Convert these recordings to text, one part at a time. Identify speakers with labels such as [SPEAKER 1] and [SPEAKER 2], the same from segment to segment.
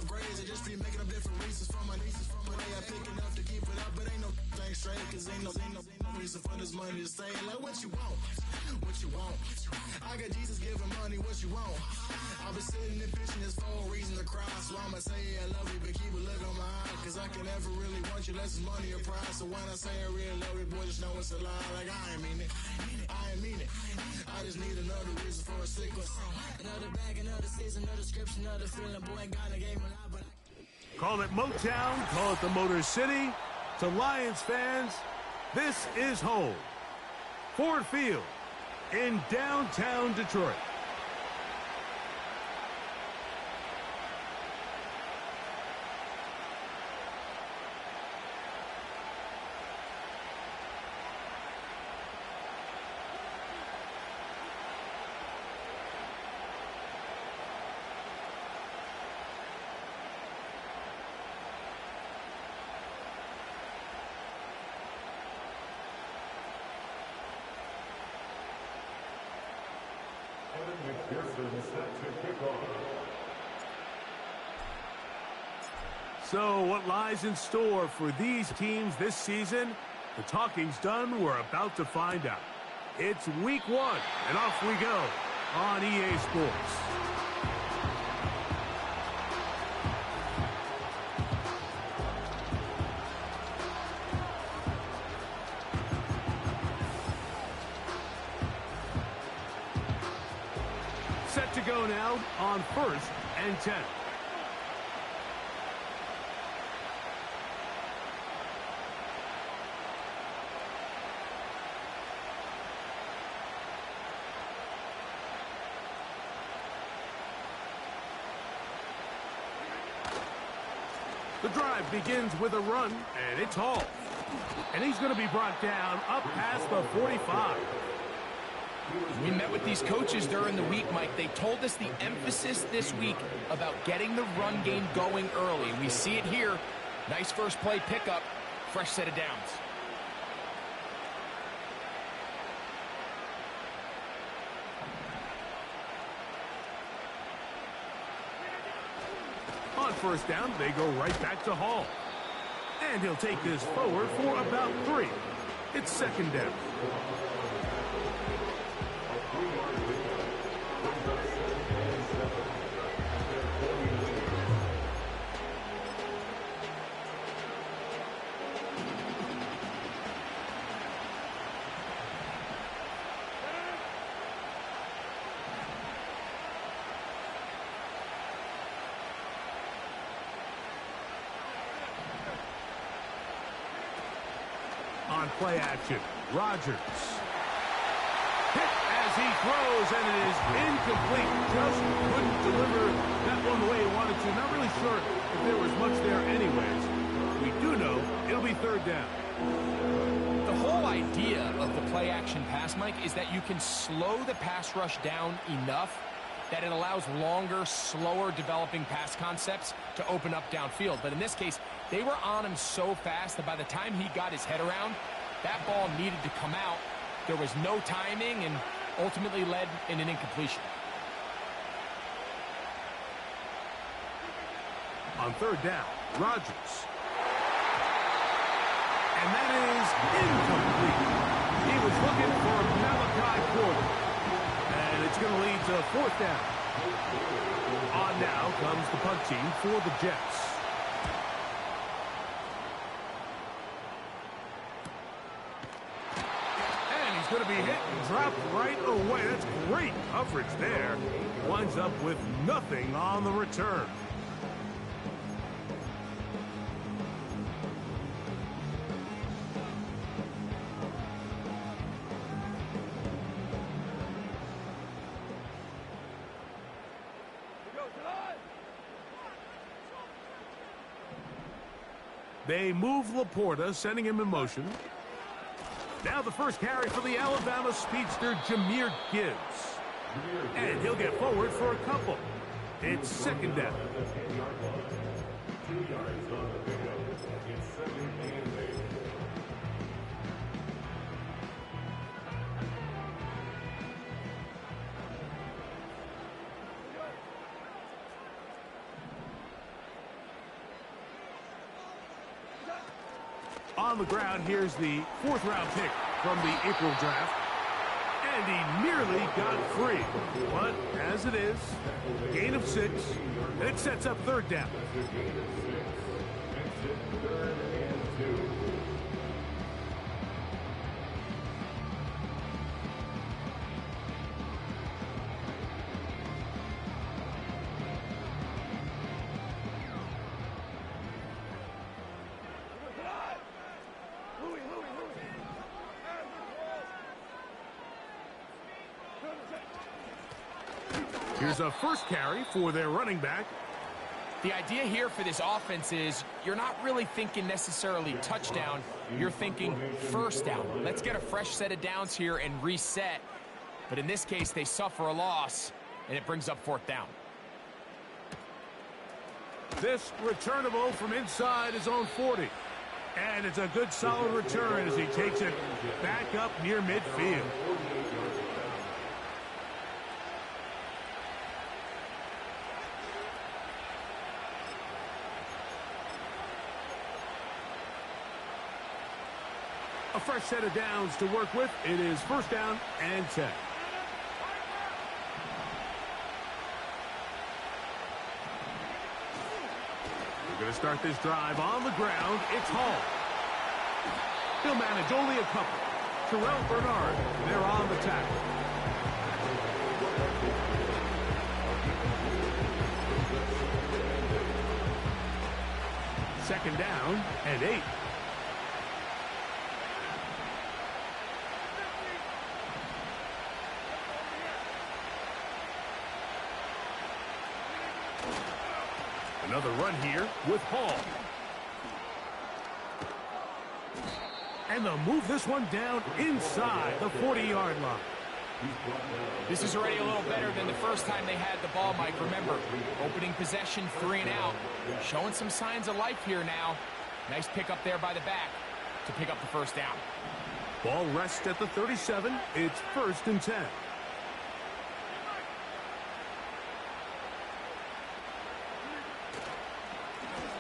[SPEAKER 1] grades. I just be making up different reasons for my nieces. From my way I pick enough to keep it up, but ain't no thing straight. Cause ain't no reason for this money to stay. Like what you want, what you want. I got Jesus giving money, what you want. I've been sitting and pitching this for a reason to cry. So I'ma say yeah, I love you, but keep a look on my eye. Cause I can never really want you unless it's money or pride. So when I say I really love you, boy, just know it's a lie. Like I ain't mean it, I ain't mean it. I just need another reason for a sickness. Another bag, another season, another description, another feeling. Boy, God, I gave me a lot, but
[SPEAKER 2] Call it Motown, call it the Motor City. To Lions fans, this is home. Ford Field in downtown Detroit. So what lies in store for these teams this season? The talking's done. We're about to find out. It's week 1, and off we go on EA Sports. Set to go now on 1st and 10. The drive begins with a run, and it's Hall. And he's going to be brought down up past the 45.
[SPEAKER 3] We met with these coaches during the week, Mike. They told us the emphasis this week about getting the run game going early. We see it here. Nice first play pickup, fresh set of downs.
[SPEAKER 2] On 1st down, they go right back to Hall. And he'll take this forward for about 3. It's 2nd down. On play action, Rodgers. Hit as he throws, and it is incomplete. Just couldn't deliver that one the way he wanted to. Not really sure if there was much there anyways. We do know it'll be 3rd down.
[SPEAKER 3] The whole idea of the play action pass, Mike, is that you can slow the pass rush down enough that it allows longer, slower developing pass concepts to open up downfield. But in this case, they were on him so fast that by the time he got his head around, that ball needed to come out. There was no timing and ultimately led in an incompletion.
[SPEAKER 2] On 3rd down, Rodgers. And that is incomplete. He was looking for Malachi Porter. And it's going to lead to 4th down. On now comes the punt team for the Jets. And he's going to be hit and dropped right away. That's great coverage there. Winds up with nothing on the return. They move Laporta, sending him in motion. Now the first carry for the Alabama speedster, Jahmyr Gibbs. And he'll get forward for a couple. It's 2nd down. on the ground. Here's the 4th-round pick from the April draft. And he nearly got free. But as it is, gain of 6, and it sets up 3rd down. Here's a first carry for their running back.
[SPEAKER 3] The idea here for this offense is you're not really thinking necessarily touchdown. You're thinking first down. Let's get a fresh set of downs here and reset. But in this case, they suffer a loss, and it brings up 4th down.
[SPEAKER 2] This returnable from inside his own 40. And it's a good solid return as he takes it back up near midfield. A fresh set of downs to work with. It is 1st down and 10. We're going to start this drive on the ground. It's Hall. He'll manage only a couple. Terrell Bernard, they're on the tackle. Second down and 8. Another run here with Hall. And they'll move this one down inside the 40-yard line.
[SPEAKER 3] This is already a little better than the first time they had the ball, Mike. Remember, opening possession, 3 and out. Showing some signs of life here now. Nice pick up there by the back to pick up the 1st down.
[SPEAKER 2] Ball rests at the 37. It's 1st and 10.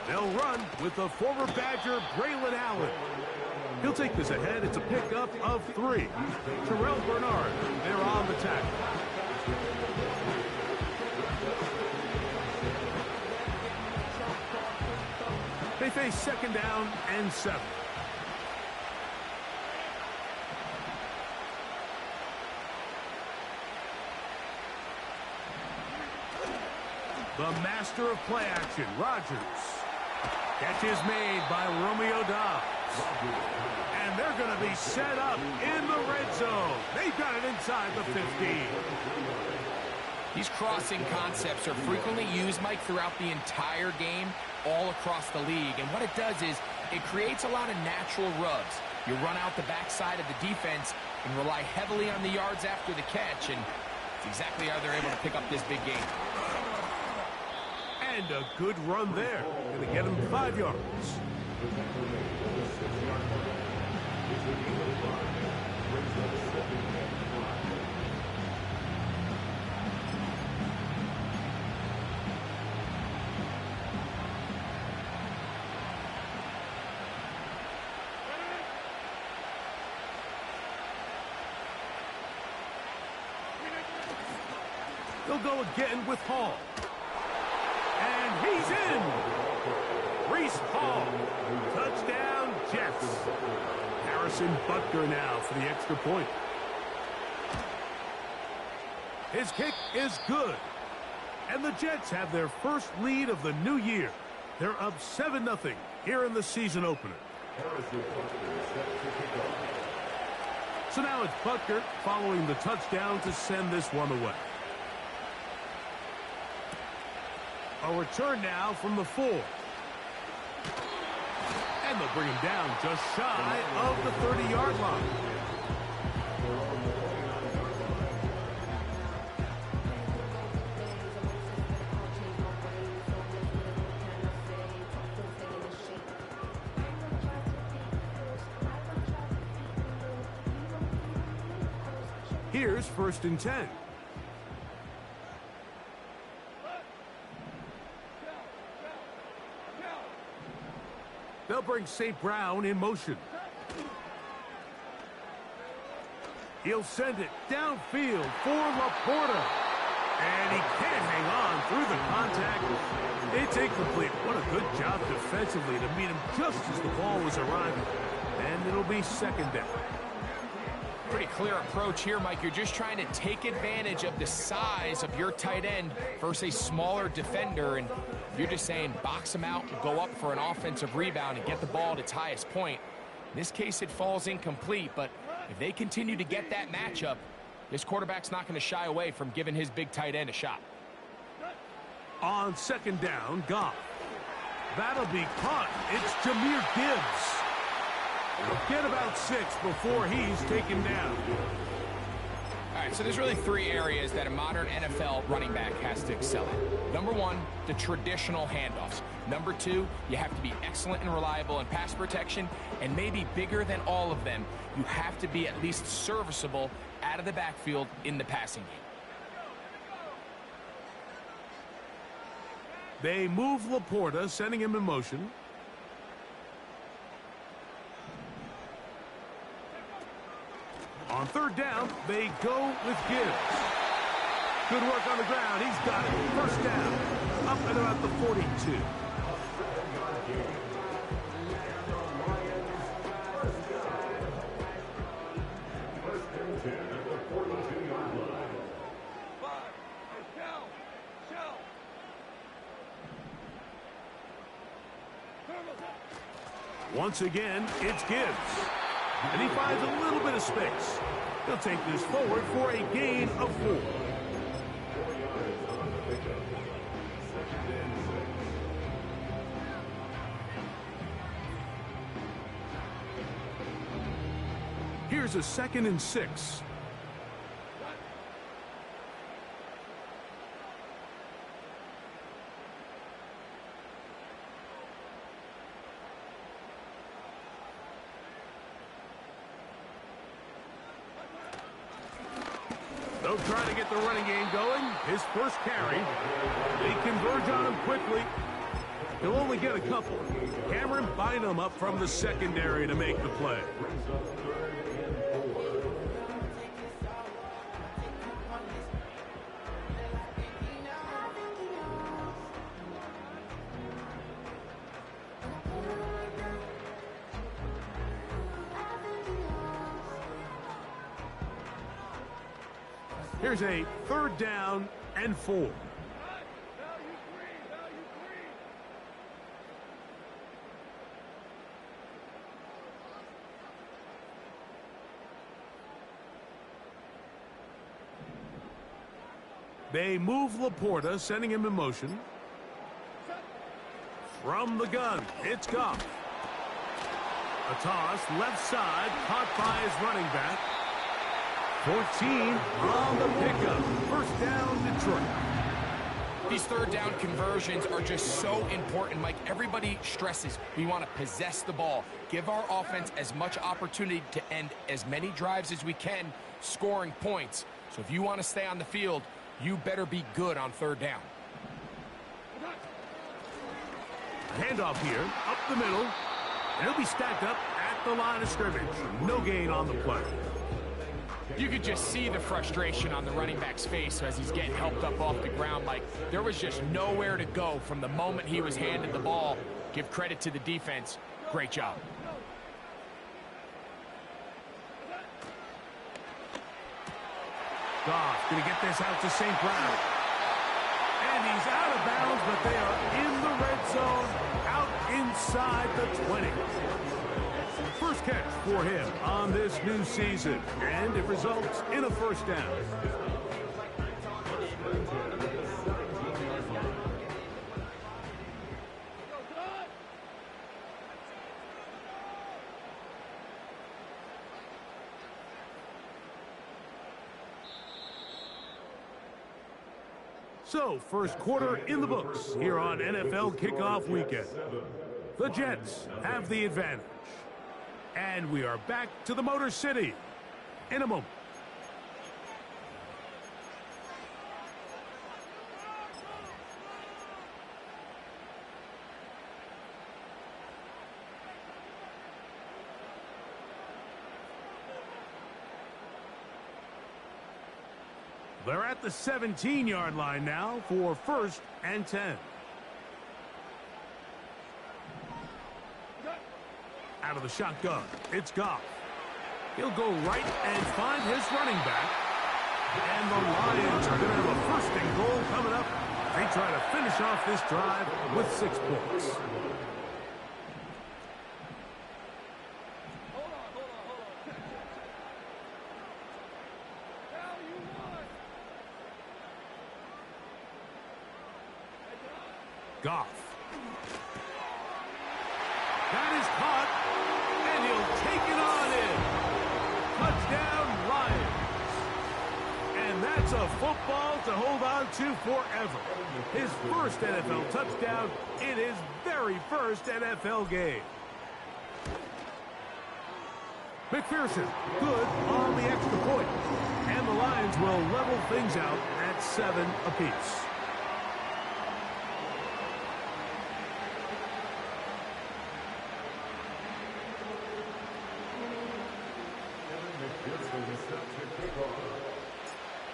[SPEAKER 2] They'll run with the former Badger, Braylon Allen. He'll take this ahead. It's a pickup of 3. Terrell Bernard, they're on the tackle. They face 2nd down and 7. The master of play action, Rodgers. Catch is made by Romeo Dobbs. And they're going to be set up in the red zone. They've got it inside the 15.
[SPEAKER 3] These crossing concepts are frequently used, Mike, throughout the entire game, all across the league. And what it does is it creates a lot of natural rubs. You run out the backside of the defense and rely heavily on the yards after the catch. And it's exactly how they're able to pick up this big game.
[SPEAKER 2] And a good run there. Going to get him 5 yards. They'll go again with Hall. And he's in. Reese Hall. Touchdown, Jets. Harrison Butker now for the extra point. His kick is good. And the Jets have their first lead of the new year. They're up 7-0 here in the season opener. So now it's Butker following the touchdown to send this one away. A return now from the 4. And they'll bring him down just shy of the 30-yard line. Here's 1st and 10. They'll bring St. Brown in motion. He'll send it downfield for Laporta. And he can't hang on through the contact. It's incomplete. What a good job defensively to meet him just as the ball was arriving. And it'll be second down.
[SPEAKER 3] Pretty clear approach here, Mike. You're just trying to take advantage of the size of your tight end versus a smaller defender, and you're just saying box him out and go up for an offensive rebound and get the ball at its highest point. In this case, it falls incomplete, but if they continue to get that matchup, this quarterback's not going to shy away from giving his big tight end a shot.
[SPEAKER 2] On second down, Goff. That'll be caught. It's Jahmyr Gibbs. Get about 6 before he's taken down.
[SPEAKER 3] All right, so there's really 3 areas that a modern NFL running back has to excel at. Number 1, the traditional handoffs. Number 2, you have to be excellent and reliable in pass protection. And maybe bigger than all of them, you have to be at least serviceable out of the backfield in the passing game.
[SPEAKER 2] They move Laporta, sending him in motion. On third down, they go with Gibbs. Good work on the ground. He's got it. First down. Up at about the 42. Once again, it's Gibbs. And he finds a little bit of space. He'll take this forward for a gain of 4. Here's a 2nd and 6. They'll try to get the running game going. His first carry. They converge on him quickly. He'll only get a couple. Cameron Bynum up from the secondary to make the play. Here's a 3rd down and 4. They move Laporta, sending him in motion. From the gun, it's Goff. A toss, left side, caught by his running back. 14 on the pickup. First down, Detroit.
[SPEAKER 3] These 3rd down conversions are just so important, Mike. Everybody stresses we want to possess the ball, give our offense as much opportunity to end as many drives as we can, scoring points. So if you want to stay on the field, you better be good on 3rd down.
[SPEAKER 2] A handoff here, up the middle, and he'll be stacked up at the line of scrimmage. No gain on the play.
[SPEAKER 3] You could just see the frustration on the running back's face as he's getting helped up off the ground. Like, there was just nowhere to go from the moment he was handed the ball. Give credit to the defense. Great job.
[SPEAKER 2] Goff going to get this out to St. Brown. And he's out of bounds, but they are in the red zone, out inside the 20. First catch for him on this new season, and it results in a first down. So, first quarter in the books here on NFL Kickoff Weekend. The Jets have the advantage. And we are back to the Motor City in a moment. They're at the 17-yard line now for 1st and 10. Out of the shotgun, it's Goff. He'll go right and find his running back. And the Lions are going to have a 1st and goal coming up. They try to finish off this drive with 6 points. Goff. That is caught, and he'll take it on in. Touchdown, Lions. And that's a football to hold on to forever. His 1st NFL touchdown in his very 1st NFL game. McPherson, good on the extra point. And the Lions will level things out at 7 apiece.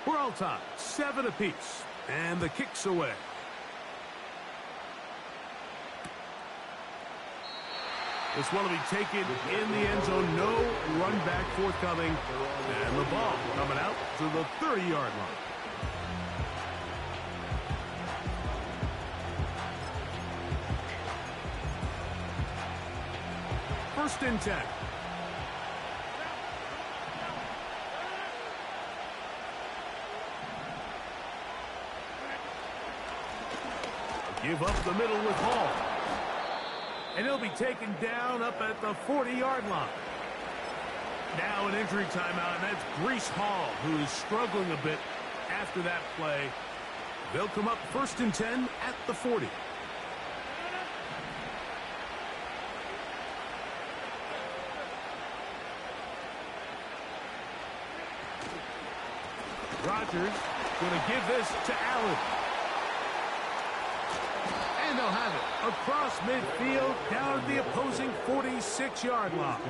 [SPEAKER 2] We're all tied, 7 apiece, and the kick's away. This one will be taken in the end zone. No run back forthcoming, and the ball coming out to the 30-yard line. First and 10. Give up the middle with Hall. And he'll be taken down up at the 40-yard line. Now an injury timeout, and that's Breece Hall, who is struggling a bit after that play. They'll come up 1st and 10 at the 40. Rodgers going to give this to Allen. And they'll have it across midfield down to the opposing 46-yard line.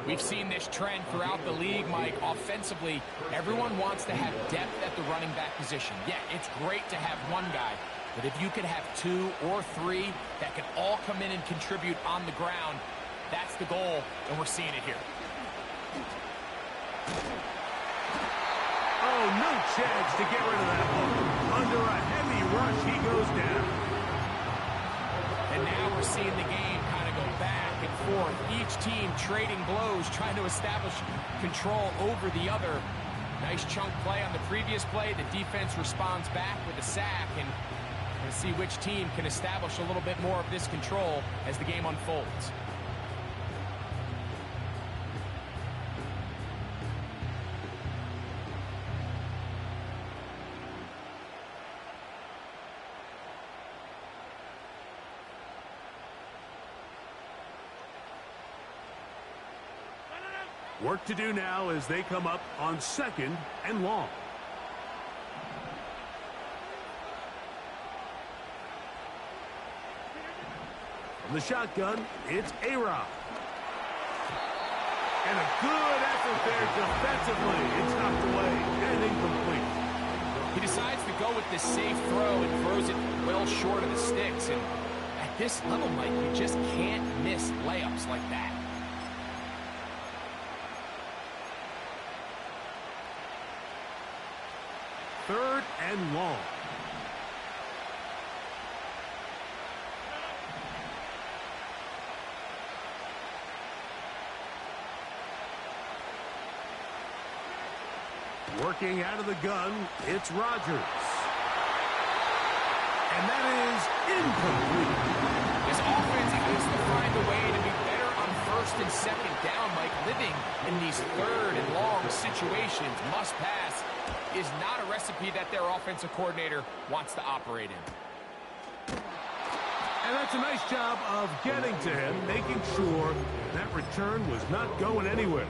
[SPEAKER 3] We've seen this trend throughout the league, Mike. Offensively, everyone wants to have depth at the running back position. Yeah, it's great to have one guy, but if you could have 2 or 3 that can all come in and contribute on the ground, that's the goal, and we're seeing it here.
[SPEAKER 2] Oh, no chance to get rid of that one. Under a heavy rush, he goes down.
[SPEAKER 3] And now we're seeing the game kind of go back and forth. Each team trading blows, trying to establish control over the other. Nice chunk play on the previous play. The defense responds back with a sack, and we'll see which team can establish a little bit more of this control as the game unfolds.
[SPEAKER 2] Work to do now as they come up on 2nd and long. From the shotgun, it's A-Rod. And a good effort there defensively. It's knocked away and incomplete.
[SPEAKER 3] He decides to go with this safe throw and throws it well short of the sticks. And at this level, Mike, you just can't miss layups like that.
[SPEAKER 2] Third and long. Working out of the gun, it's Rodgers. And that is incomplete.
[SPEAKER 3] This offense has to find a way to be better on 1st and 2nd down, Mike. Living in these 3rd and long situations, must pass, is not a recipe that their offensive coordinator wants to operate in.
[SPEAKER 2] And that's a nice job of getting to him, making sure that return was not going anywhere.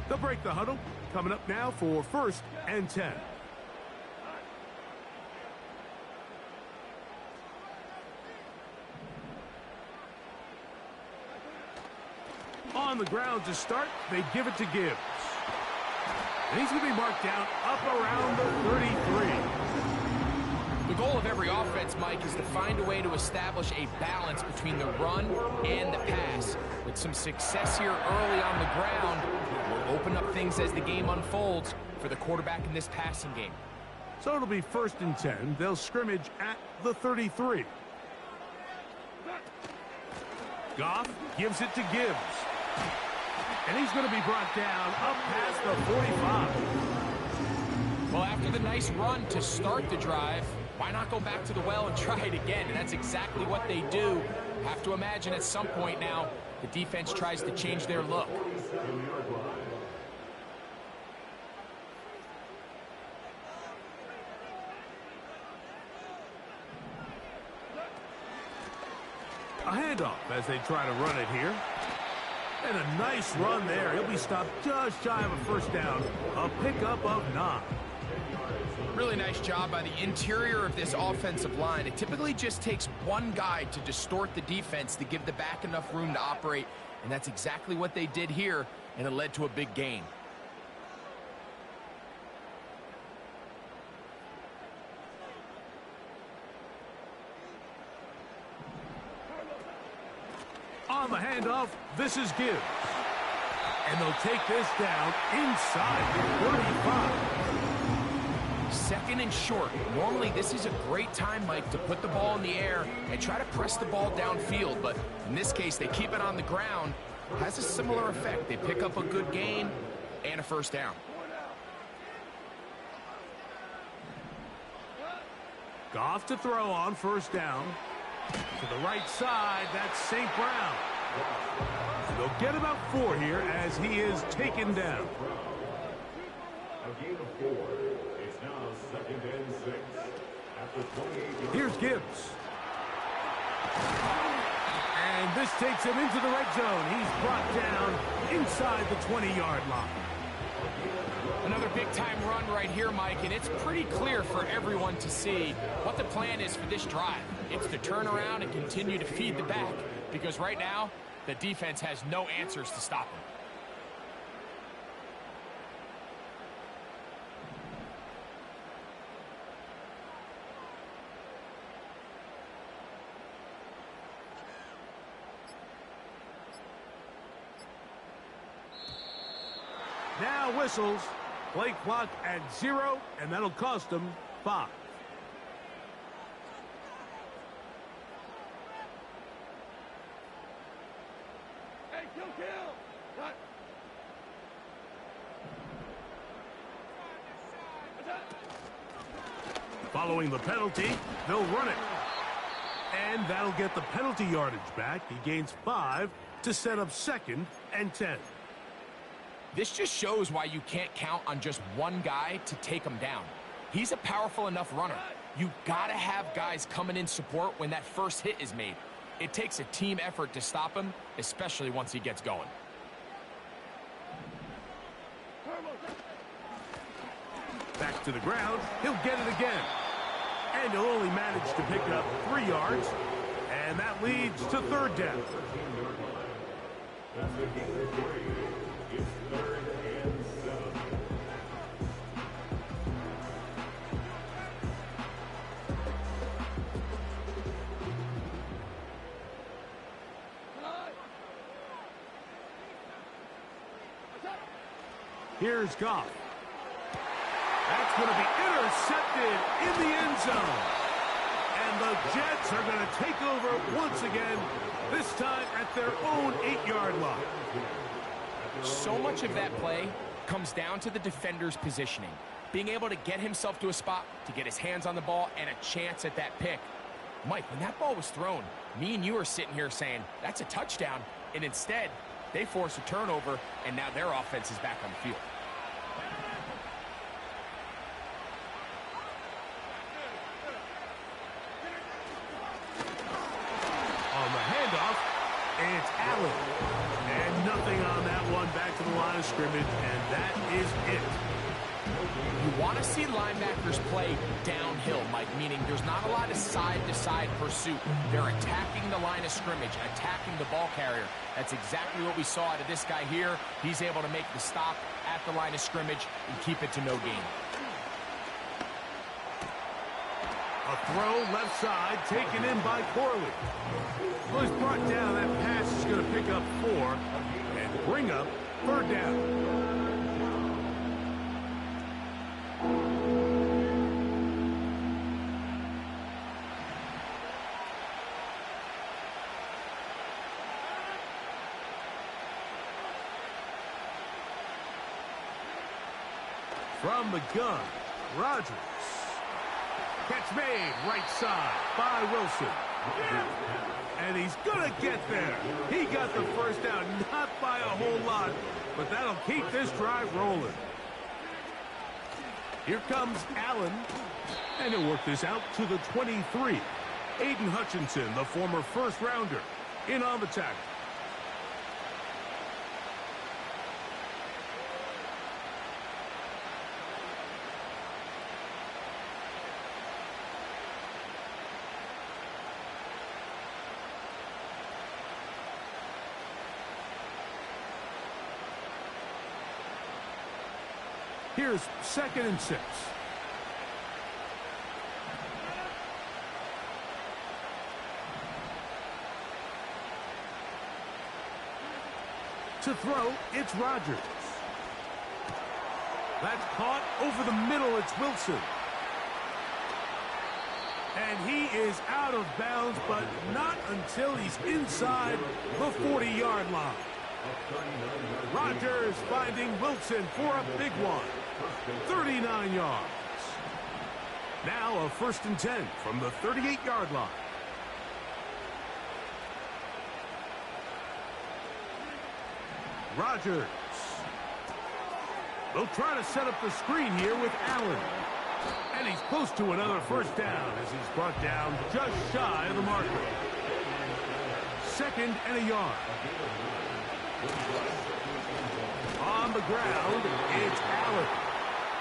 [SPEAKER 2] They'll break the huddle. Coming up now for 1st and 10. on the ground to start. They give it to Gibbs. And he's going to be marked down up around the 33.
[SPEAKER 3] The goal of every offense, Mike, is to find a way to establish a balance between the run and the pass. With some success here early on the ground, will open up things as the game unfolds for the quarterback in this passing game.
[SPEAKER 2] So it'll be 1st and 10. They'll scrimmage at the 33. Goff gives it to Gibbs. And he's going to be brought down up past the 45.
[SPEAKER 3] Well, after the nice run to start the drive, why not go back to the well and try it again? And that's exactly what they do. Have to imagine at some point now, the defense tries to change their look.
[SPEAKER 2] A handoff as they try to run it here. And a nice run there. He'll be stopped just shy of a 1st down. A pickup of 9.
[SPEAKER 3] Really nice job by the interior of this offensive line. It typically just takes one guy to distort the defense to give the back enough room to operate. And that's exactly what they did here, and it led to a big gain.
[SPEAKER 2] On the handoff, this is Gibbs. And they'll take this down inside the 35.
[SPEAKER 3] 2nd and short. Normally, this is a great time, Mike, to put the ball in the air and try to press the ball downfield. But in this case, they keep it on the ground. Has a similar effect. They pick up a good gain and a 1st down.
[SPEAKER 2] Goff to throw on 1st down. To the right side, that's St. Brown. So they'll get about 4 here as he is taken down.
[SPEAKER 4] A gain of 4. It's now 2nd and 6. After 28
[SPEAKER 2] Here's Gibbs. And this takes him into the red zone. He's brought down inside the 20-yard line.
[SPEAKER 3] Another big-time run right here, Mike, and it's pretty clear for everyone to see what the plan is for this drive. It's to turn around and continue to feed the back, because right now, the defense has no answers to stop him.
[SPEAKER 2] Now whistles. Play clock at 0, and that'll cost them 5.
[SPEAKER 4] Hey, kill! What?
[SPEAKER 2] Following the penalty, they'll run it. And that'll get the penalty yardage back. He gains 5 to set up 2nd and 10.
[SPEAKER 3] This just shows why you can't count on just one guy to take him down. He's a powerful enough runner. You gotta have guys coming in support when that first hit is made. It takes a team effort to stop him, especially once he gets going.
[SPEAKER 2] Back to the ground, he'll get it again. And he'll only manage to pick up 3 yards. And that leads to 3rd down.
[SPEAKER 4] That's a gain of 3. It's 3rd and 7.
[SPEAKER 2] Here's Goff. That's going to be intercepted in the end zone. And the Jets are going to take over once again, this time at their own 8-yard line.
[SPEAKER 3] So much of that play comes down to the defender's positioning. Being able to get himself to a spot, to get his hands on the ball, and a chance at that pick. Mike, when that ball was thrown, me and you are sitting here saying, that's a touchdown. And instead, they force a turnover, and now their offense is back on the field.
[SPEAKER 2] On the handoff, it's Allen. And nothing on that one, back to the line of scrimmage, and that is it.
[SPEAKER 3] You want to see linebackers play downhill, Mike, meaning there's not a lot of side-to-side pursuit. They're attacking the line of scrimmage, attacking the ball carrier. That's exactly what we saw out of this guy here. He's able to make the stop at the line of scrimmage and keep it to no gain.
[SPEAKER 2] A throw left side, taken in by Corley. Well, he's brought down. That pass is going to pick up 4 and bring up 3rd down. From the gun, Rodgers. Catch made, right side by Wilson. And he's going to get there. He got the first down, not by a whole lot, but that'll keep this drive rolling. Here comes Allen, and he'll work this out to the 23. Aiden Hutchinson, the former first-rounder, in on the tackle. Here's 2nd and 6. To throw, it's Rodgers. That's caught over the middle. It's Wilson. And he is out of bounds, but not until he's inside the 40-yard line. Rodgers finding Wilson for a big one. 39 yards. Now a 1st and 10 from the 38-yard line. Rodgers. They'll try to set up the screen here with Allen. And he's close to another 1st down as he's brought down just shy of the marker. 2nd and a yard. On the ground, it's Allen.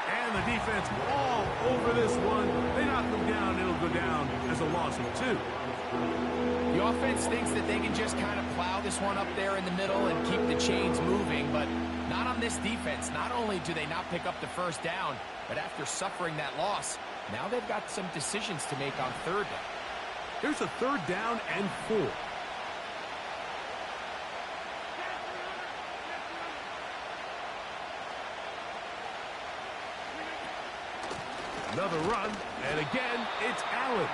[SPEAKER 2] And the defense all over this one. They knock him down. It'll go down as a loss of 2.
[SPEAKER 3] The offense thinks that they can just kind of plow this one up there in the middle and keep the chains moving, but not on this defense. Not only do they not pick up the 1st down, but after suffering that loss, now they've got some decisions to make on 3rd down.
[SPEAKER 2] Here's a 3rd down and 4. Another run, and again, it's Allen.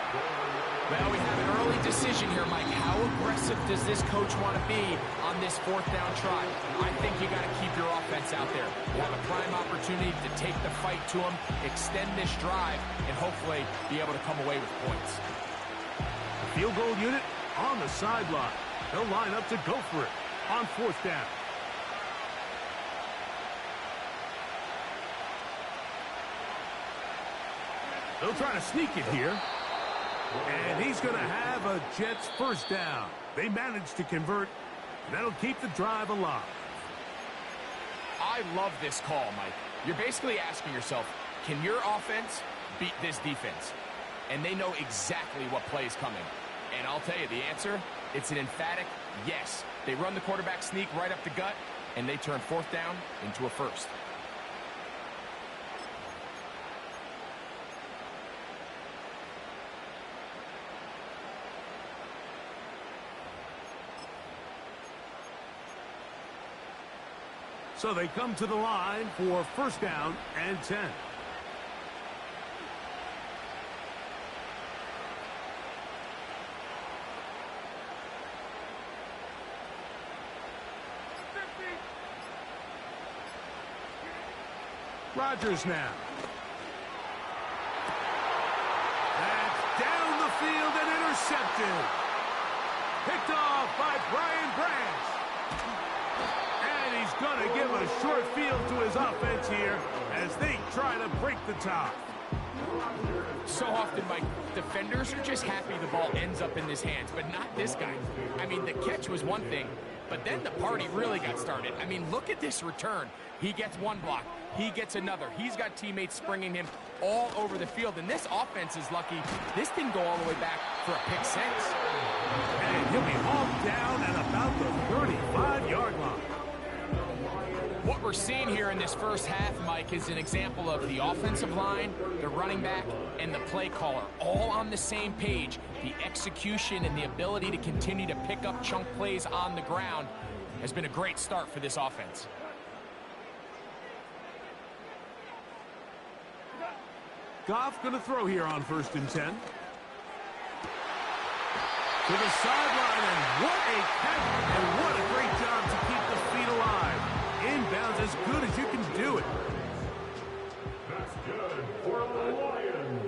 [SPEAKER 3] Well, we have an early decision here, Mike. How aggressive does this coach want to be on this 4th down try? I think you got to keep your offense out there. You have a prime opportunity to take the fight to them, extend this drive, and hopefully be able to come away with points.
[SPEAKER 2] Field goal unit on the sideline. They'll line up to go for it on 4th down. They'll try to sneak it here. And he's going to have a Jets 1st down. They managed to convert. That'll keep the drive alive.
[SPEAKER 3] I love this call, Mike. You're basically asking yourself, can your offense beat this defense? And they know exactly what play is coming. And I'll tell you the answer, it's an emphatic yes. They run the quarterback sneak right up the gut, and they turn 4th down into a 1st.
[SPEAKER 2] So they come to the line for 1st down and 10. Rodgers now. That's down the field and intercepted. Picked off by Brian Branch. And he's going to give a short field to his offense here as they try to break the top.
[SPEAKER 3] So often, Mike, defenders are just happy the ball ends up in his hands, but not this guy. I mean, the catch was one thing, But then the party really got started. I mean, look at this return. He gets one block. He gets another. He's got teammates springing him all over the field. And this offense is lucky. This didn't go all the way back for a pick six.
[SPEAKER 2] And he'll be hauled down at about the 35-yard line.
[SPEAKER 3] What we're seeing here in this first half, Mike, is an example of the offensive line, the running back, and the play caller all on the same page. The execution and the ability to continue to pick up chunk plays on the ground has been a great start for this offense.
[SPEAKER 2] Goff going to throw here on 1st and 10. To the sideline, and what a catch, and what a great job to keep the feet alive. Inbounds as good as you can do it.
[SPEAKER 4] That's good for the Lions.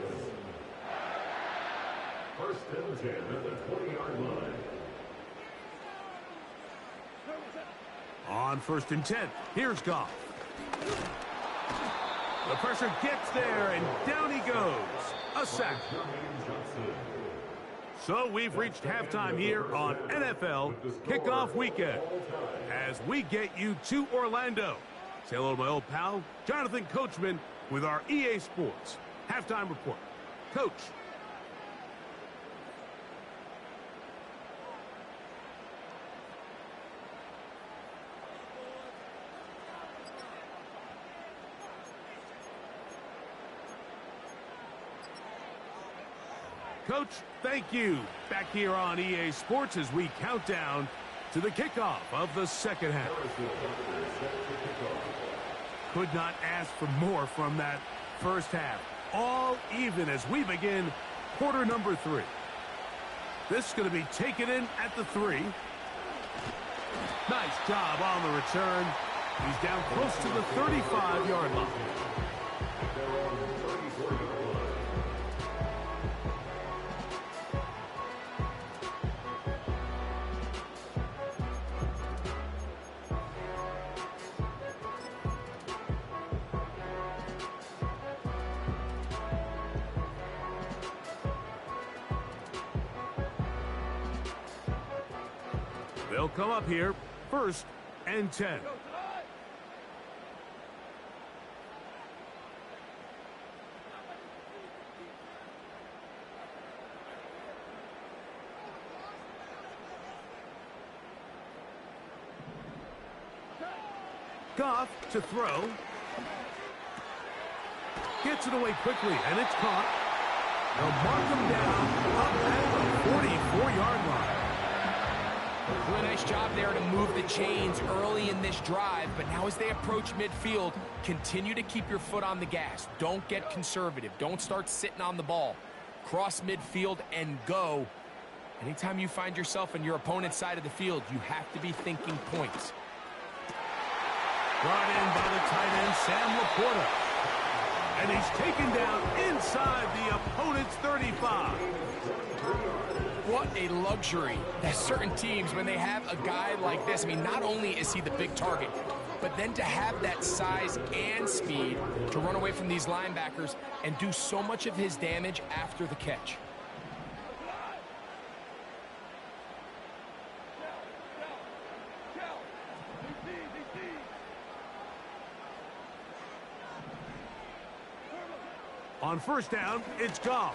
[SPEAKER 4] 1st and 10 at the 20-yard line.
[SPEAKER 2] On 1st and 10, here's Goff. The pressure gets there, and down he goes. A sack. So we've reached halftime here on NFL Kickoff Weekend as we get you to Orlando. Say hello to my old pal, Jonathan Coachman, with our EA Sports Halftime Report. Coach. Coach, thank you. Back here on EA Sports as we count down to the kickoff of the second half. Could not ask for more from that first half. All even as we begin quarter number 3. This is going to be taken in at the 3. Nice job on the return. He's down close to the 35-yard line. They'll come up here, 1st and 10. Goff to throw. Gets it away quickly, and it's caught. They'll mark him down up at the 44-yard line.
[SPEAKER 3] Do a nice job there to move the chains early in this drive, but now as they approach midfield, continue to keep your foot on the gas. Don't get conservative. Don't start sitting on the ball. Cross midfield and go. Anytime you find yourself on your opponent's side of the field, you have to be thinking points.
[SPEAKER 2] Brought in by the tight end, Sam Laporta. And he's taken down inside the opponent's 35.
[SPEAKER 3] What a luxury that certain teams, when they have a guy like this, I mean, not only is he the big target, but then to have that size and speed to run away from these linebackers and do so much of his damage after the catch.
[SPEAKER 2] On 1st down, it's Goff.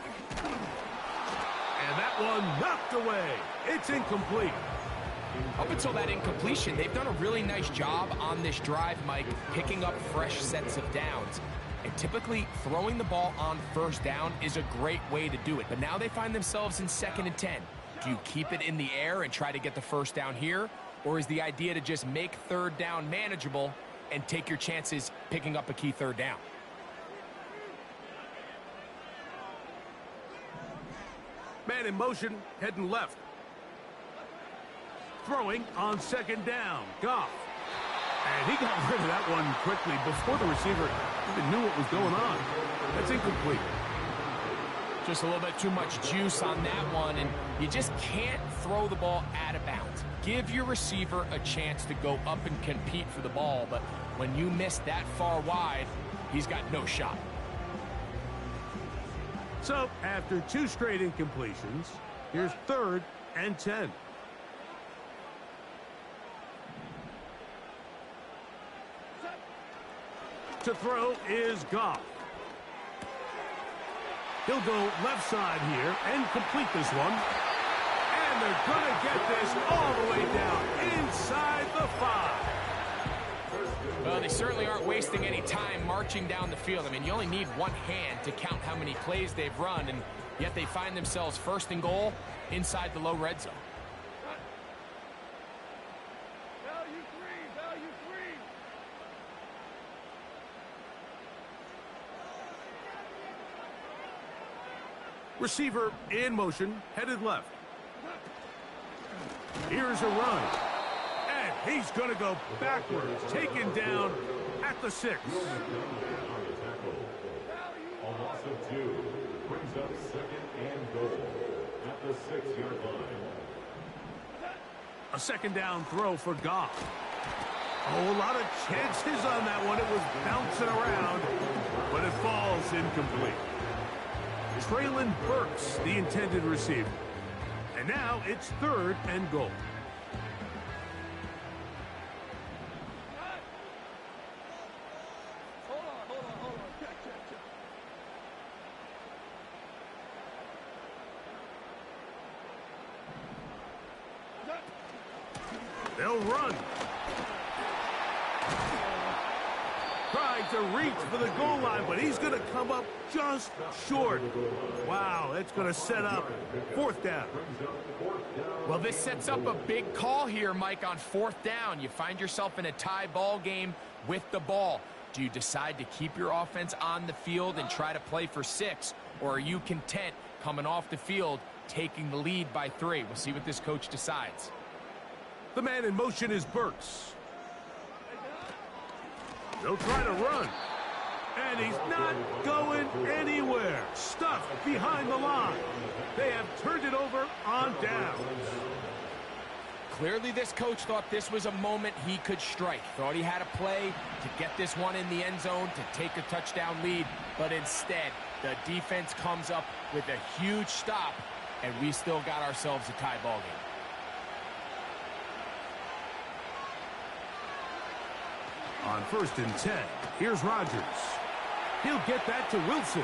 [SPEAKER 2] And that one knocked away. It's incomplete.
[SPEAKER 3] Up until that incompletion, they've done a really nice job on this drive, Mike, picking up fresh sets of downs. And typically, throwing the ball on 1st down is a great way to do it. But now they find themselves in 2nd and 10. Do you keep it in the air and try to get the 1st down here? Or is the idea to just make 3rd down manageable and take your chances picking up a key 3rd down?
[SPEAKER 2] Man in motion, heading left. Throwing on 2nd down, Goff. And he got rid of that one quickly before the receiver even knew what was going on. That's incomplete.
[SPEAKER 3] Just a little bit too much juice on that one, and you just can't throw the ball out of bounds. Give your receiver a chance to go up and compete for the ball, but when you miss that far wide, he's got no shot.
[SPEAKER 2] So, after 2 straight incompletions, here's 3rd and 10. To throw is Goff. He'll go left side here and complete this one. And they're going to get this all the way down inside the 5.
[SPEAKER 3] Well, they certainly aren't wasting any time marching down the field. I mean, you only need one hand to count how many plays they've run, and yet they find themselves first and goal inside the low red zone.
[SPEAKER 2] Receiver in motion, headed left. Here's a run. And he's going to go backwards, taken down at the 6.
[SPEAKER 4] A loss of 2 brings up second and goal at the 6-yard line.
[SPEAKER 2] A second down throw for Goff. Oh, a lot of chances on that one. It was bouncing around, but it falls incomplete. Traylon Burks, the intended receiver. And now it's 3rd and goal. They'll run. Trying to reach for the goal line, but he's going to come up just short. Wow, that's going to set up 4th down.
[SPEAKER 3] Well, this sets up a big call here, Mike, on 4th down. You find yourself in a tie ball game with the ball. Do you decide to keep your offense on the field and try to play for 6? Or are you content coming off the field, taking the lead by 3? We'll see what this coach decides.
[SPEAKER 2] The man in motion is Burks. They'll try to run. And he's not going anywhere. Stuffed behind the line. They have turned it over on downs.
[SPEAKER 3] Clearly this coach thought this was a moment he could strike. Thought he had a play to get this one in the end zone to take a touchdown lead. But instead, the defense comes up with a huge stop, and we still got ourselves a tie ball game.
[SPEAKER 2] On 1st and 10, here's Rodgers. He'll get that to Wilson.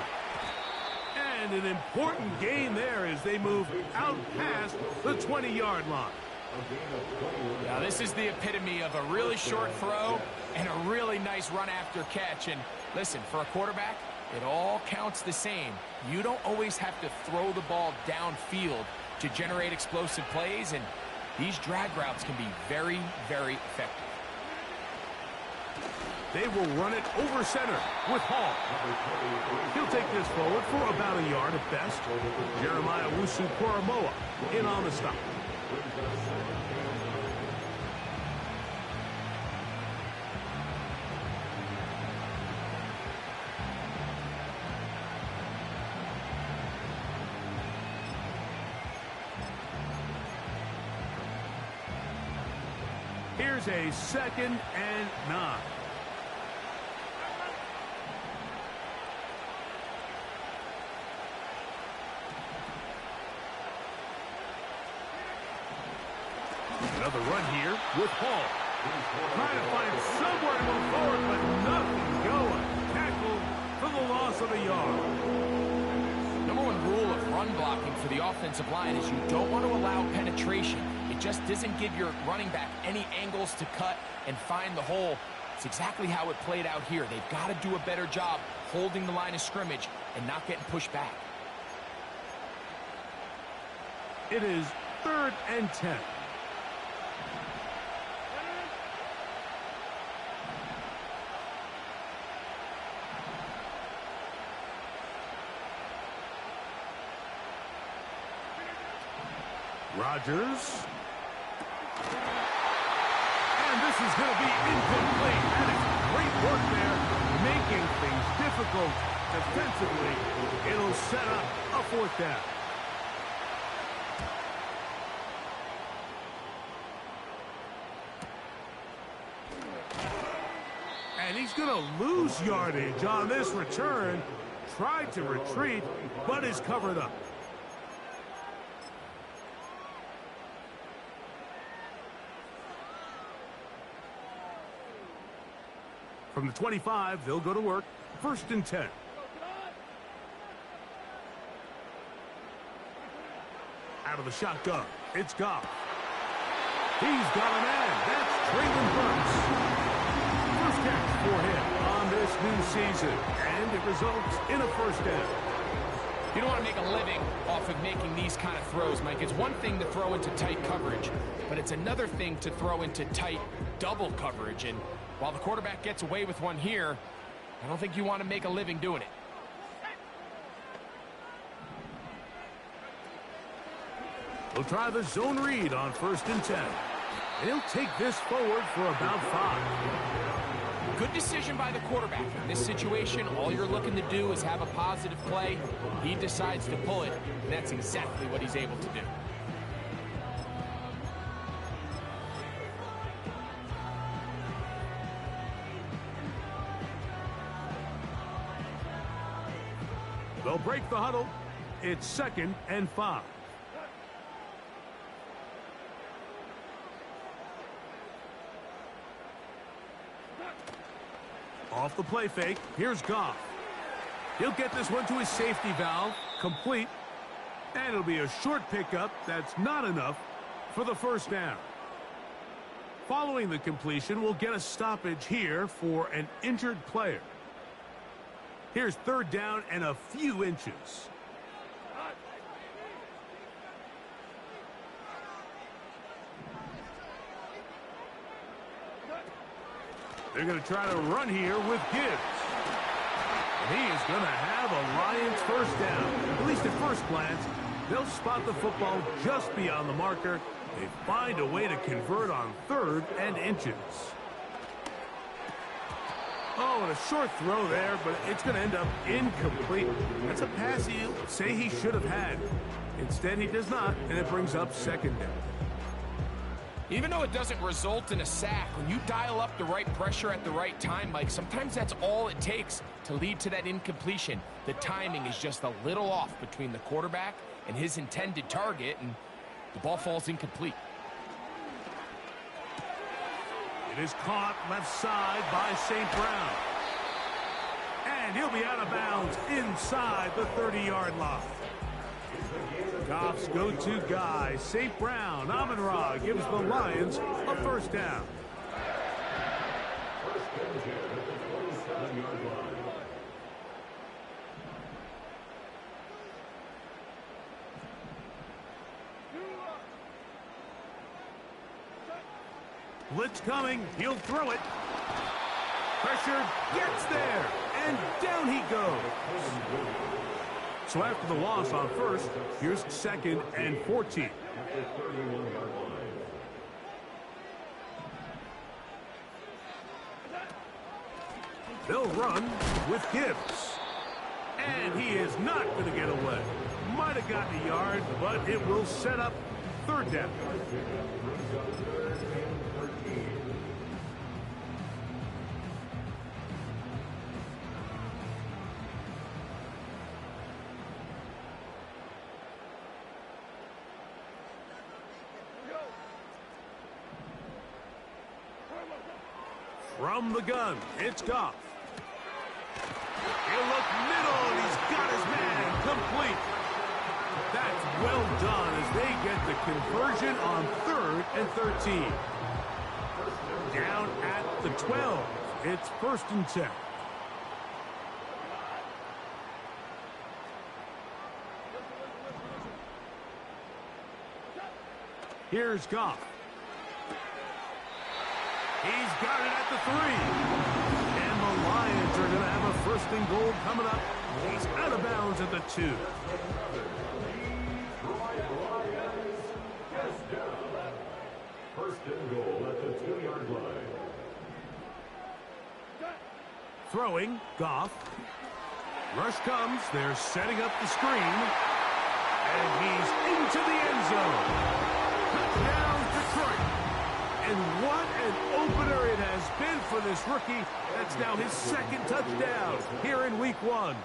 [SPEAKER 2] And an important gain there as they move out past the 20-yard line.
[SPEAKER 3] Now, this is the epitome of a really short throw and a really nice run after catch. And listen, for a quarterback, it all counts the same. You don't always have to throw the ball downfield to generate explosive plays, and these drag routes can be very, very effective.
[SPEAKER 2] They will run it over center with Hall. He'll take this forward for about a yard at best. Jeremiah Wusu-Koromoa in on the stop. Here's a 2nd and 9. Another run here with Hall. Trying to find somewhere to move forward, but nothing going. Tackled for the loss of a yard.
[SPEAKER 3] Number 1 rule of run blocking for the offensive line is you don't want to allow penetration. It just doesn't give your running back any angles to cut and find the hole. It's exactly how it played out here. They've got to do a better job holding the line of scrimmage and not getting pushed back.
[SPEAKER 2] It is 3rd and 10. Rodgers. And this is going to be incomplete. That is great work there, making things difficult defensively. It'll set up a 4th down. And he's going to lose yardage on this return. Tried to retreat, but is covered up. From the 25, they'll go to work. 1st and 10. Out of the shotgun, it's Goff. He's got a man. That's Traylon Burks. First catch for him on this new season, and it results in a 1st down.
[SPEAKER 3] You don't want to make a living off of making these kind of throws, Mike. It's one thing to throw into tight coverage, but it's another thing to throw into tight double coverage. And while the quarterback gets away with one here, I don't think you want to make a living doing it.
[SPEAKER 2] He'll try the zone read on 1st and 10. He'll take this forward for about 5.
[SPEAKER 3] Good decision by the quarterback. In this situation, all you're looking to do is have a positive play. He decides to pull it, and that's exactly what he's able to do.
[SPEAKER 2] They'll break the huddle. It's 2nd and 5. Off the play fake, here's Goff. He'll get this one to his safety valve, complete, and it'll be a short pickup that's not enough for the 1st down. Following the completion, we'll get a stoppage here for an injured player. Here's 3rd down and a few inches. They're going to try to run here with Gibbs. And he is going to have a Lions 1st down. At least at first glance, they'll spot the football just beyond the marker. They find a way to convert on 3rd and inches. Oh, and a short throw there, but it's going to end up incomplete. That's a pass he'll say he should have had. Instead, he does not, and it brings up 2nd down.
[SPEAKER 3] Even though it doesn't result in a sack, when you dial up the right pressure at the right time, Mike, sometimes that's all it takes to lead to that incompletion. The timing is just a little off between the quarterback and his intended target, and the ball falls incomplete.
[SPEAKER 2] It is caught left side by St. Brown. And he'll be out of bounds inside the 30-yard line. Goff's go-to guy, St. Brown, Amon-Ra, gives the Lions a 1st down. Blitz coming, he'll throw it. Pressure gets there, and down he goes. So after the loss on 1st, here's 2nd and 14. They'll run with Gibbs. And he is not going to get away. Might have gotten a yard, but it will set up 3rd down. From the gun, it's Goff. He'll look middle, and he's got his man complete. That's well done as they get the conversion on 3rd and 13. Down at the 12. It's 1st and 10. Here's Goff. He's got it at the 3. And the Lions are going to have a 1st and goal coming up. He's out of bounds at the 2.
[SPEAKER 4] First and goal at the 2-yard line.
[SPEAKER 2] Throwing, Goff. Rush comes. They're setting up the screen. And he's into the end zone. Touchdown, Detroit. And what an opener it has been for this rookie. That's now his 2nd touchdown here in Week 1.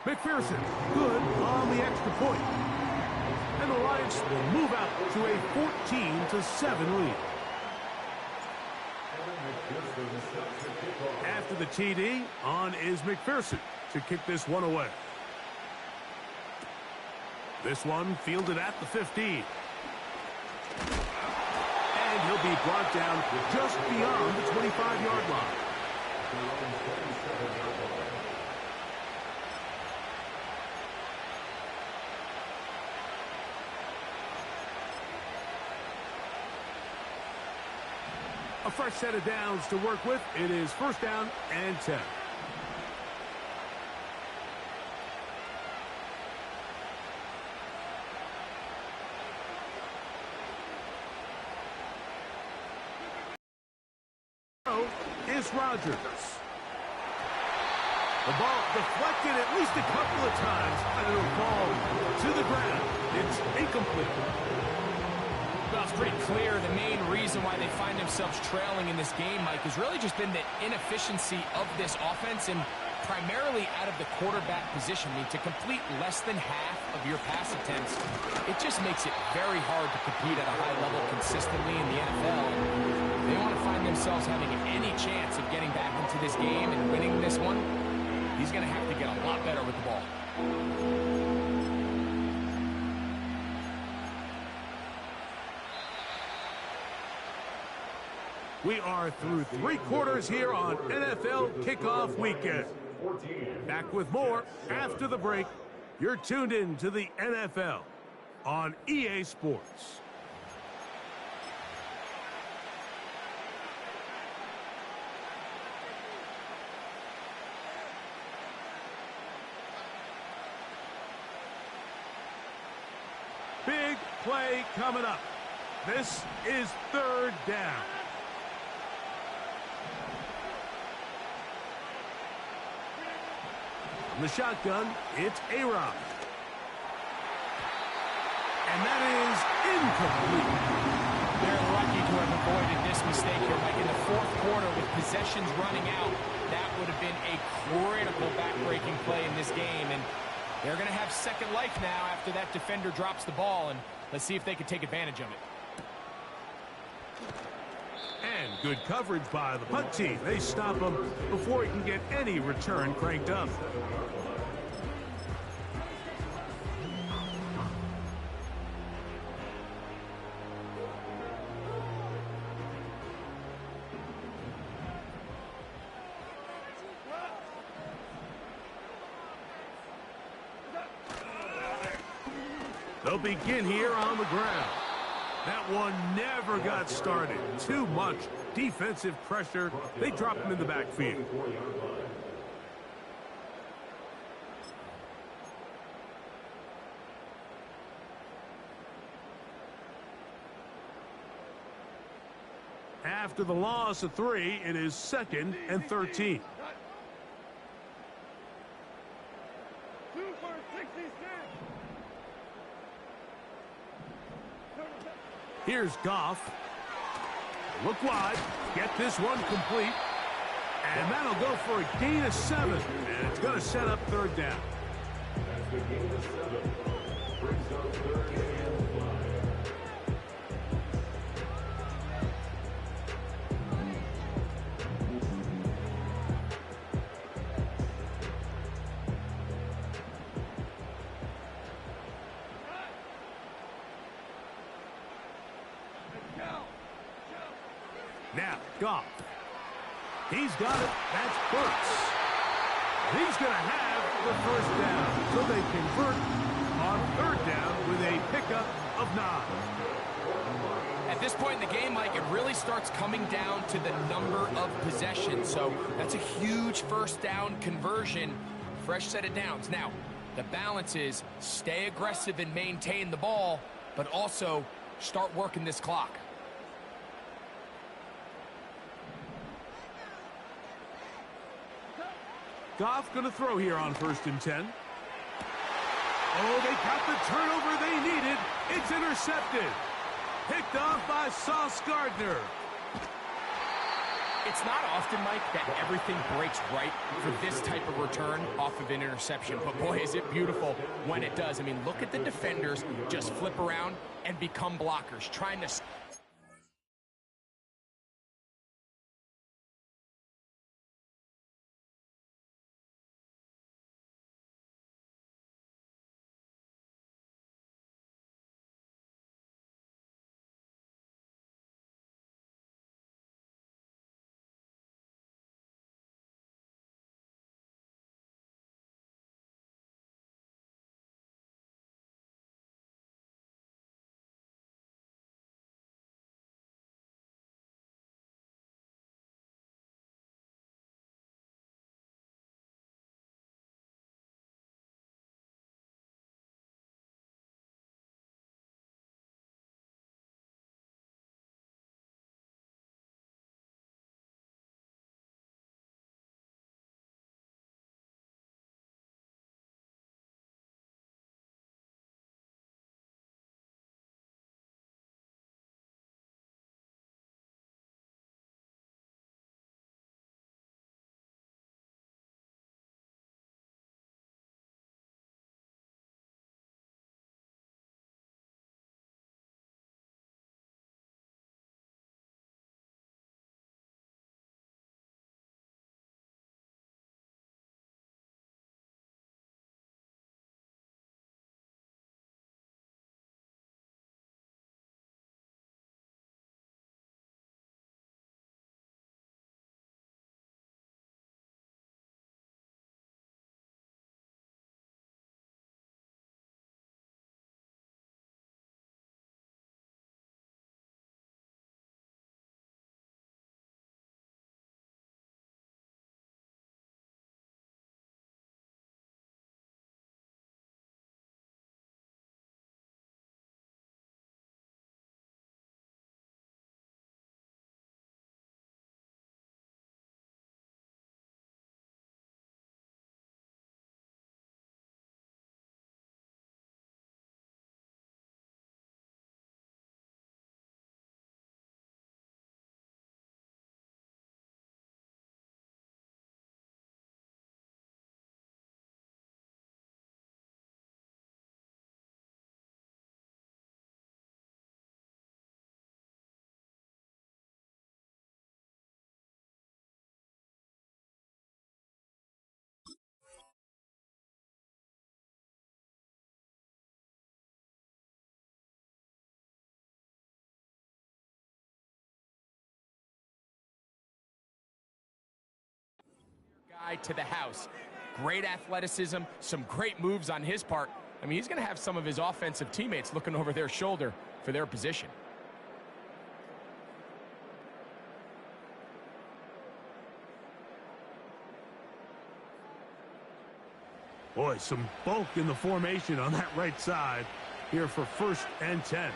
[SPEAKER 2] McPherson, good on the extra point. And the Lions will move out to a 14-7 lead. After the TD, on is McPherson to kick this one away. This one fielded at the 15. And he'll be brought down just beyond the 25-yard line. A fresh set of downs to work with. It is first down and 10. Is Rodgers. The ball deflected at least a couple of times, and it'll fall to the ground. It's incomplete.
[SPEAKER 3] Well, it's pretty clear the main reason why they find themselves trailing in this game, Mike, has really just been the inefficiency of this offense and primarily out of the quarterback position. I mean, to complete less than half of your pass attempts, it just makes it very hard to compete at a high level consistently in the NFL. If they want to find themselves having any chance of getting back into this game and winning this one, he's going to have to get a lot better with the ball.
[SPEAKER 2] We are through 3 quarters here on NFL Kickoff Weekend. Back with more after the break. You're tuned in to the NFL on EA Sports. Big play coming up. This is third down. From the shotgun, it's A-Rod. And that is incomplete.
[SPEAKER 3] They're lucky to have avoided this mistake here. Like in the fourth quarter with possessions running out, that would have been a critical back-breaking play in this game. And they're going to have second life now after that defender drops the ball. And let's see if they can take advantage of it.
[SPEAKER 2] And good coverage by the punt team. They stop him before he can get any return cranked up. They'll begin here on the ground. That one never got started. Too much defensive pressure. They drop him in the backfield. After the loss of 3, it is 2nd and 13. Here's Goff. Look wide. Get this one complete. And that'll go for a gain of 7. And it's going to set up third down.
[SPEAKER 4] That's the gain of 7. Brings up third and 5.
[SPEAKER 2] Now, Goff. He's got it. That's Burks. He's going to have the first down. So they convert on third down with a pickup of 9.
[SPEAKER 3] At this point in the game, Mike, it really starts coming down to the number of possessions. So that's a huge first down conversion. Fresh set of downs. Now, the balance is stay aggressive and maintain the ball, but also start working this clock.
[SPEAKER 2] Goff going to throw here on 1st and 10. Oh, they got the turnover they needed. It's intercepted. Picked off by Sauce Gardner.
[SPEAKER 3] It's not often, Mike, that everything breaks right for this type of return off of an interception. But boy, is it beautiful when it does. I mean, look at the defenders just flip around and become blockers, trying to To the house. Great athleticism, some great moves on his part. I mean, he's going to have some of his offensive teammates looking over their shoulder for their position.
[SPEAKER 2] Boy, some bulk in the formation on that right side here for 1st and 10.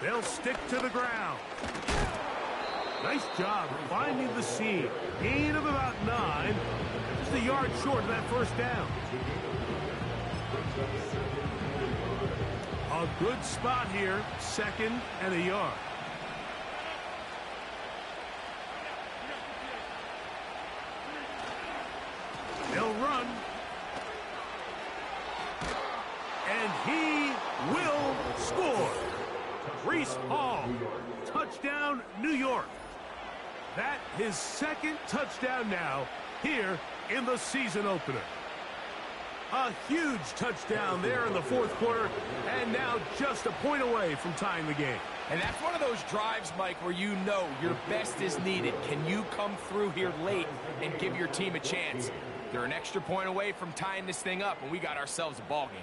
[SPEAKER 2] They'll stick to the ground. Nice job finding the seam. Gain of about 9. Just a yard short of that 1st down. A good spot here. 2nd and a yard. They'll run. And he will score. Reese Hall. Touchdown, New York. That his 2nd touchdown now here in the season opener. A huge touchdown there in the 4th quarter, and now just a point away from tying the game.
[SPEAKER 3] And that's one of those drives, Mike, where you know your best is needed. Can you come through here late and give your team a chance? They're an extra point away from tying this thing up, and we got ourselves a ball game.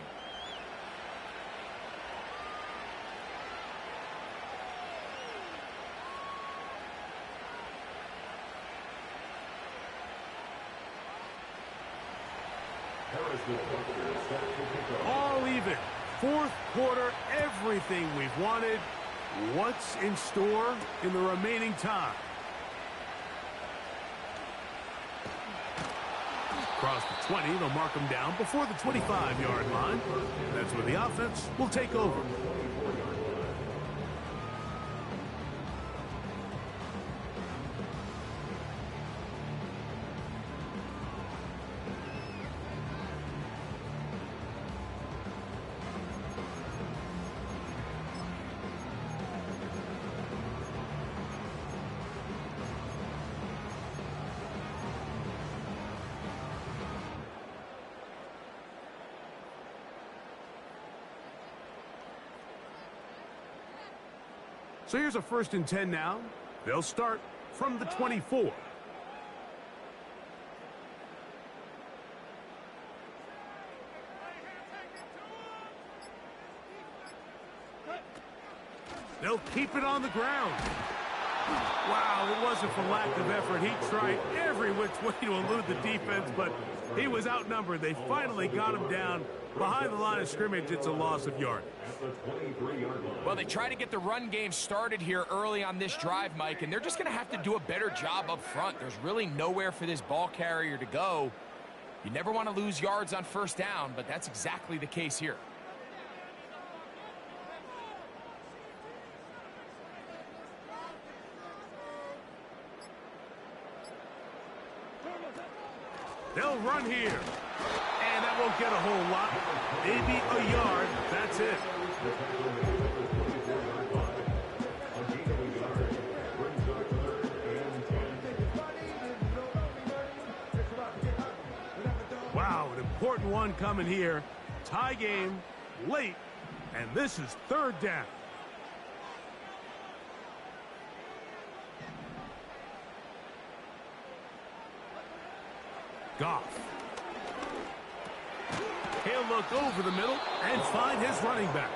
[SPEAKER 2] All even. 4th quarter, everything we've wanted. What's in store in the remaining time? Across the 20, they'll mark them down before the 25-yard line. That's where the offense will take over. So here's a 1st and 10 now. They'll start from the 24. They'll keep it on the ground. Wow, it wasn't for lack of effort. He tried every which way to elude the defense, but he was outnumbered. They finally got him down behind the line of scrimmage. It's a loss of yardage.
[SPEAKER 3] Well, they try to get the run game started here early on this drive, Mike, and they're just going to have to do a better job up front. There's really nowhere for this ball carrier to go. You never want to lose yards on 1st down, but that's exactly the case here.
[SPEAKER 2] They'll run here. And that won't get a whole lot. Maybe a yard. That's it. Wow, an important one coming here. Tie game, late, and this is 3rd down. Goff. He'll look over the middle and find his running back.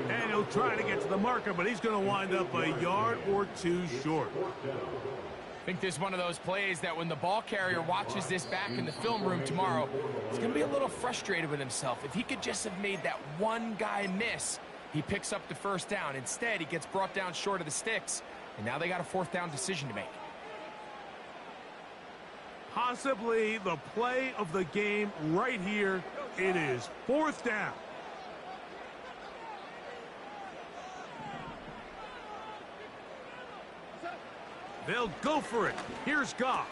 [SPEAKER 2] And he'll try to get to the marker, but he's going to wind up a yard or 2 short.
[SPEAKER 3] I think this is one of those plays that when the ball carrier watches this back in the film room tomorrow, he's going to be a little frustrated with himself. If he could just have made that one guy miss, he picks up the 1st down. Instead, he gets brought down short of the sticks, and now they got a 4th down decision to make.
[SPEAKER 2] Possibly the play of the game right here. It is 4th down. They'll go for it. Here's Goff.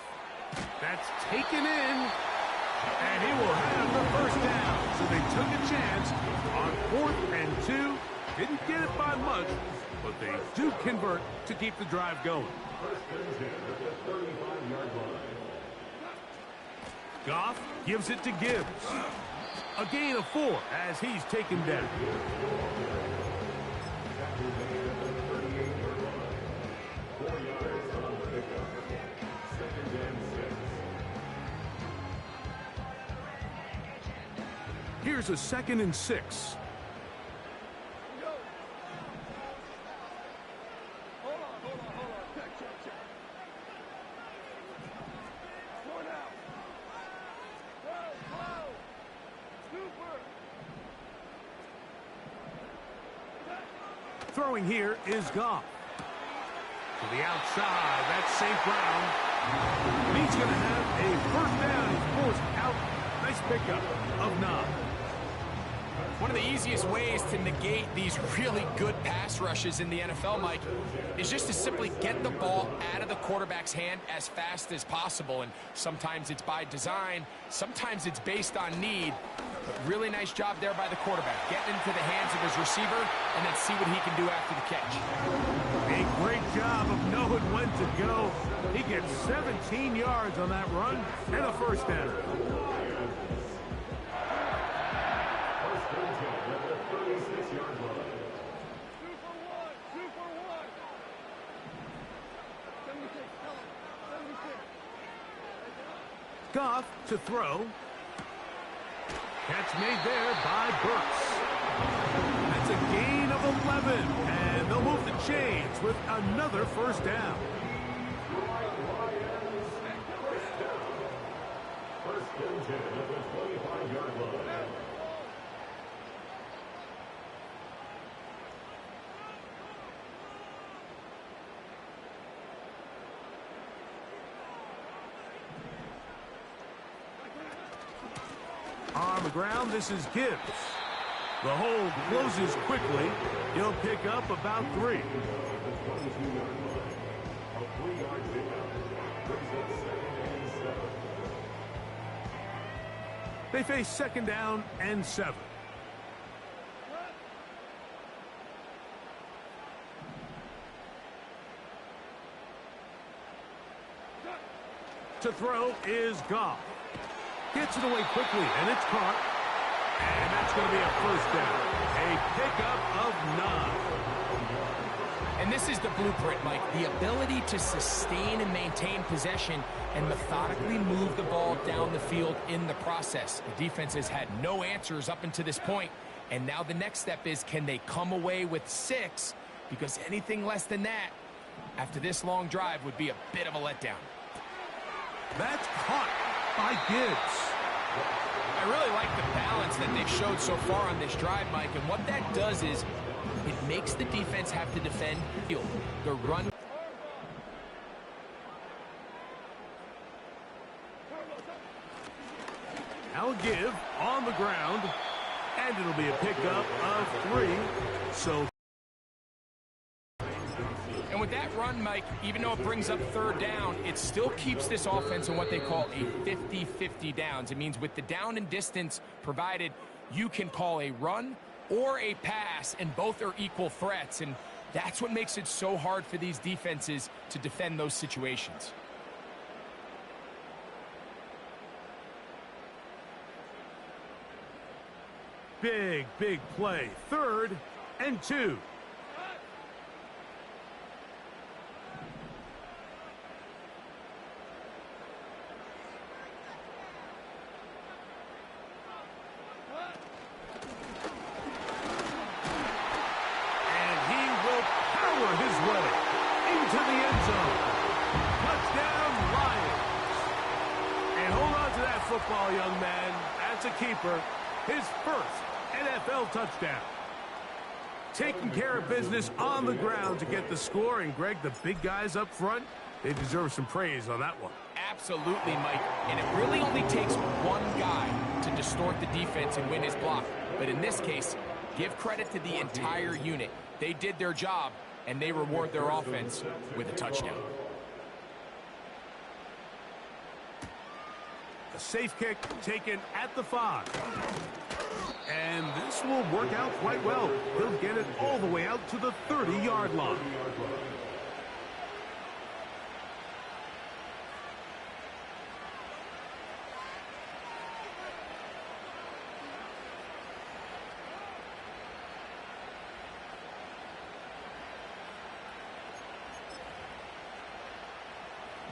[SPEAKER 2] That's taken in. And he will have the 1st down. So they took a chance on 4th and 2. Didn't get it by much, but they do convert to keep the drive going. Goff gives it to Gibbs. A gain of 4 as he's taken down. Here's a 2nd and 6. Throwing here is Goff. To the outside, that's St. Brown. And he's going to have a 1st down. He's forced out. Nice pickup of 9.
[SPEAKER 3] One of the easiest ways to negate these really good pass rushes in the NFL, Mike, is just to simply get the ball out of the quarterback's hand as fast as possible. And sometimes it's by design, sometimes it's based on need. But really nice job there by the quarterback, getting into the hands of his receiver and then see what he can do after the catch.
[SPEAKER 2] A great job of knowing when to go. He gets 17 yards on that run and a 1st down. Goff to throw. Catch made there by Burks. That's a gain of 11. And they'll move the chains with another 1st down.
[SPEAKER 4] First and 10 at the 25-yard line.
[SPEAKER 2] On the ground, this is Gibbs. The hold closes quickly. He'll pick up about 3.
[SPEAKER 4] A 3-yard pickup. Brings up 2nd and 7.
[SPEAKER 2] They face 2nd down and 7. To throw is Goff. Gets it away quickly, and it's caught. And that's going to be a 1st down. A pickup of 9.
[SPEAKER 3] And this is the blueprint, Mike. The ability to sustain and maintain possession and methodically move the ball down the field in the process. The defense has had no answers up until this point, and now the next step is, can they come away with 6? Because anything less than that, after this long drive, would be a bit of a letdown.
[SPEAKER 2] That's caught by Gibbs.
[SPEAKER 3] I really like the balance that they've showed so far on this drive, Mike, and what that does is it makes the defense have to defend the run.
[SPEAKER 2] Now give on the ground, and it'll be a pickup of 3. So.
[SPEAKER 3] And with that run, Mike, even though it brings up 3rd down, it still keeps this offense in what they call a 50-50 downs. It means with the down and distance provided, you can call a run or a pass, and both are equal threats. And that's what makes it so hard for these defenses to defend those situations.
[SPEAKER 2] Big play. 3rd and 2. Football, young man. That's a keeper. His 1st NFL touchdown. Taking care of business on the ground to get the score. And, Greg, the big guys up front, they deserve some praise on that one.
[SPEAKER 3] Absolutely, Mike. And it really only takes one guy to distort the defense and win his block. But in this case, give credit to the entire unit. They did their job, and they reward their offense with a touchdown.
[SPEAKER 2] A safe kick taken at the 5. And this will work out quite well. He'll get it all the way out to the 30-yard line.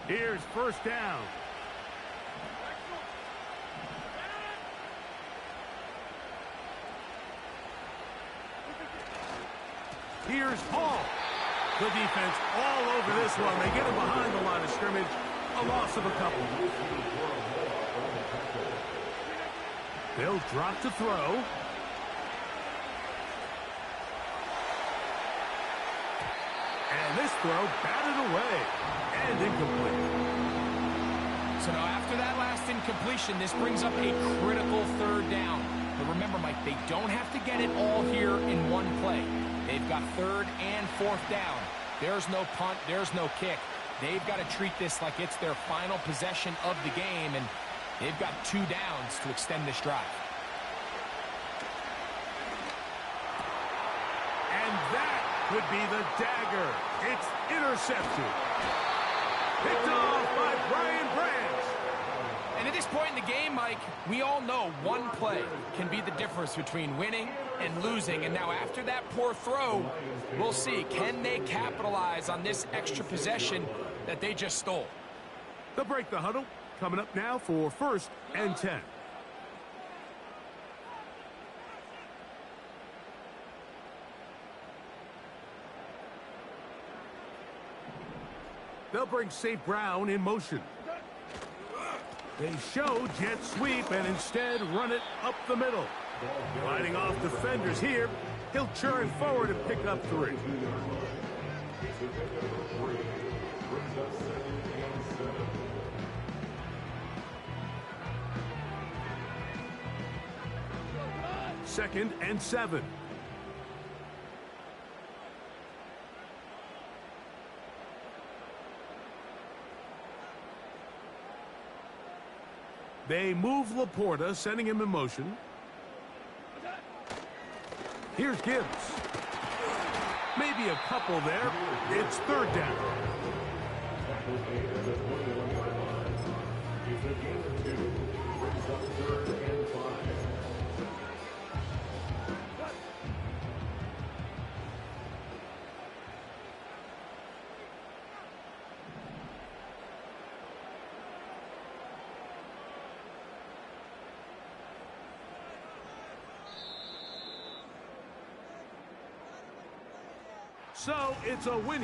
[SPEAKER 2] Here's 1st down. Here's Hall. The defense all over this one. They get him behind the line of scrimmage. A loss of a couple. They'll drop to throw. And this throw batted away and incomplete.
[SPEAKER 3] So now after that last incompletion, this brings up a critical third down. But remember, Mike, they don't have to get it all here in one play. They've got third and fourth down. There's no punt. There's no kick. They've got to treat this like it's their final possession of the game, and they've got 2 downs to extend this drive.
[SPEAKER 2] And that could be the dagger. It's intercepted. Picked off by Brian Branch.
[SPEAKER 3] And at this point in the game, Mike, we all know one play can be the difference between winning and losing. And now after that poor throw, we'll see, can they capitalize on this extra possession that they just stole?
[SPEAKER 2] They'll break the huddle. Coming up now for 1st and 10. They'll bring St. Brown in motion. They show jet sweep and instead run it up the middle. Fighting off defenders here. He'll churn forward and pick up 3. Second and 7. They move Laporta, sending him in motion. Here's Gibbs. Maybe a couple there. It's 3rd down. So it's a win here.